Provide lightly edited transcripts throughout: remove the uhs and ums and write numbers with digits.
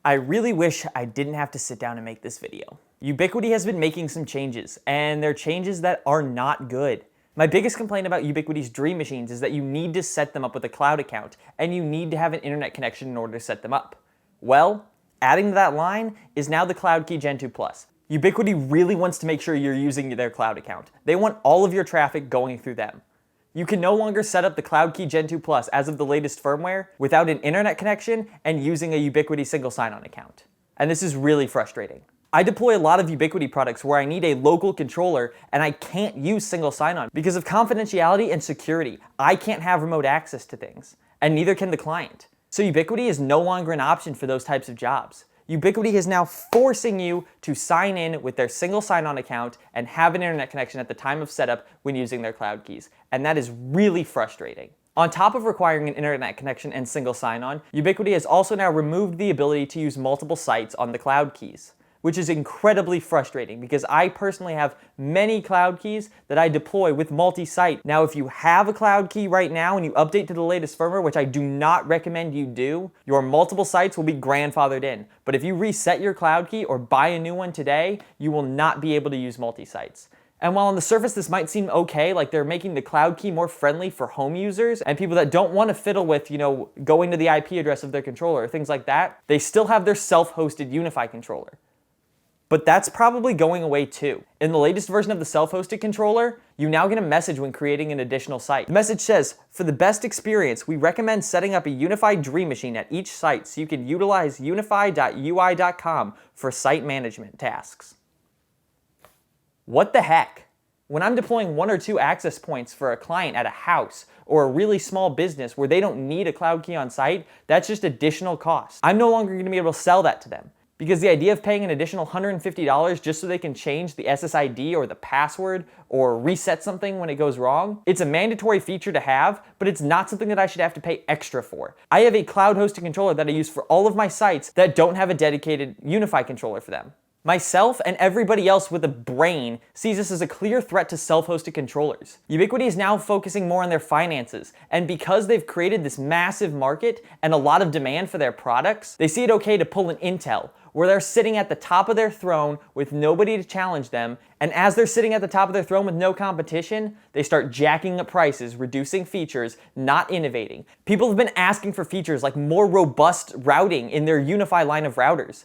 I really wish I didn't have to sit down and make this video. Ubiquiti has been making some changes, and they're changes that are not good. My biggest complaint about Ubiquiti's Dream Machines is that you need to set them up with a cloud account, and you need to have an internet connection in order to set them up. Well, adding to that line is now the CloudKey Gen 2 Plus. Ubiquiti really wants to make sure you're using their cloud account. They want all of your traffic going through them. You can no longer set up the CloudKey Gen 2 Plus as of the latest firmware without an internet connection and using a Ubiquiti single sign-on account. And this is really frustrating. I deploy a lot of Ubiquiti products where I need a local controller and I can't use single sign-on because of confidentiality and security. I can't have remote access to things, and neither can the client. So Ubiquiti is no longer an option for those types of jobs. Ubiquiti is now forcing you to sign in with their single sign-on account and have an internet connection at the time of setup when using their cloud keys, and that is really frustrating. On top of requiring an internet connection and single sign-on, Ubiquiti has also now removed the ability to use multiple sites on the cloud keys, which is incredibly frustrating because I personally have many cloud keys that I deploy with multi-site. Now, if you have a cloud key right now and you update to the latest firmware, which I do not recommend you do, your multiple sites will be grandfathered in. But if you reset your cloud key or buy a new one today, you will not be able to use multi-sites. And while on the surface this might seem okay, like they're making the cloud key more friendly for home users and people that don't want to fiddle with, going to the IP address of their controller or things like that, they still have their self-hosted UniFi controller. But that's probably going away too. In the latest version of the self-hosted controller, you now get a message when creating an additional site. The message says, for the best experience, we recommend setting up a unified Dream Machine at each site so you can utilize unify.ui.com for site management tasks. What the heck? When I'm deploying 1 or 2 access points for a client at a house or a really small business where they don't need a cloud key on site, that's just additional cost. I'm no longer gonna be able to sell that to them. Because the idea of paying an additional $150 just so they can change the SSID or the password or reset something when it goes wrong, it's a mandatory feature to have, but it's not something that I should have to pay extra for. I have a cloud hosted controller that I use for all of my sites that don't have a dedicated UniFi controller for them. Myself and everybody else with a brain sees this as a clear threat to self-hosted controllers. Ubiquiti is now focusing more on their finances, and because they've created this massive market and a lot of demand for their products, they see it okay to pull an Intel, where they're sitting at the top of their throne with nobody to challenge them, and as they're sitting at the top of their throne with no competition, they start jacking up prices, reducing features, not innovating. People have been asking for features like more robust routing in their UniFi line of routers,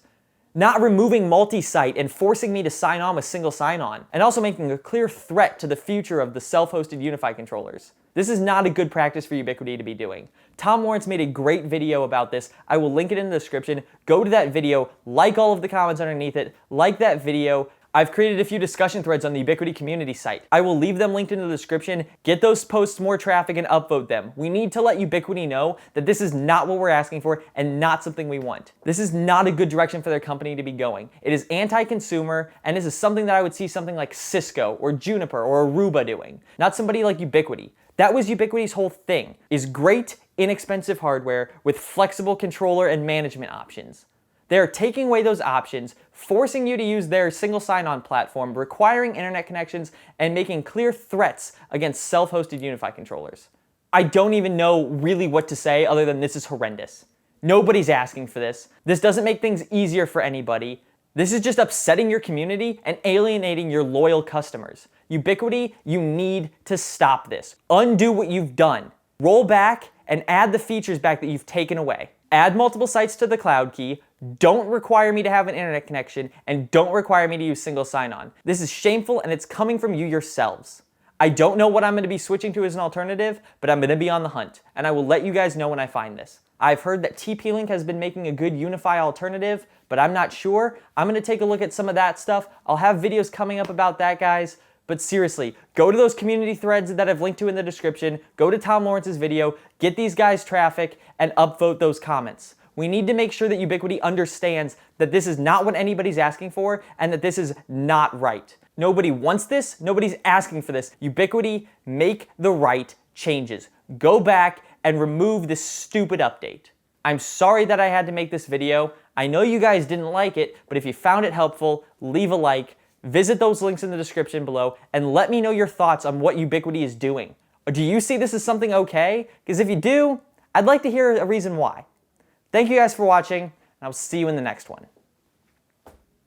not removing multi-site and forcing me to sign on with single sign-on, and also making a clear threat to the future of the self-hosted UniFi controllers. This is not a good practice for Ubiquiti to be doing. Tom Lawrence made a great video about this. I will link it in the description. Go to that video, like all of the comments underneath it, like that video. I've created a few discussion threads on the Ubiquiti community site. I will leave them linked in the description. Get those posts more traffic and upvote them. We need to let Ubiquiti know that this is not what we're asking for and not something we want. This is not a good direction for their company to be going. It is anti-consumer, and this is something that I would see something like Cisco or Juniper or Aruba doing, not somebody like Ubiquiti. That was Ubiquiti's whole thing, is great, inexpensive hardware with flexible controller and management options. They're taking away those options, forcing you to use their single sign-on platform, requiring internet connections, and making clear threats against self-hosted UniFi controllers. I don't even know really what to say other than this is horrendous. Nobody's asking for this. This doesn't make things easier for anybody. This is just upsetting your community and alienating your loyal customers. Ubiquiti, you need to stop this. Undo what you've done. Roll back and add the features back that you've taken away. Add multiple sites to the cloud key, don't require me to have an internet connection, and don't require me to use single sign-on. This is shameful and it's coming from you yourselves. I don't know what I'm going to be switching to as an alternative, but I'm going to be on the hunt, and I will let you guys know when I find this. I've heard that TP-Link has been making a good UniFi alternative, but I'm not sure. I'm going to take a look at some of that stuff. I'll have videos coming up about that, guys. But seriously, go to those community threads that I've linked to in the description, go to Tom Lawrence's video, get these guys traffic, and upvote those comments. We need to make sure that Ubiquiti understands that this is not what anybody's asking for and that this is not right. Nobody wants this, nobody's asking for this. Ubiquiti, make the right changes. Go back and remove this stupid update. I'm sorry that I had to make this video. I know you guys didn't like it, but if you found it helpful, leave a like. Visit those links in the description below and let me know your thoughts on what Ubiquiti is doing. Do you see this as something okay? Because if you do, I'd like to hear a reason why. Thank you guys for watching. I'll see you in the next one.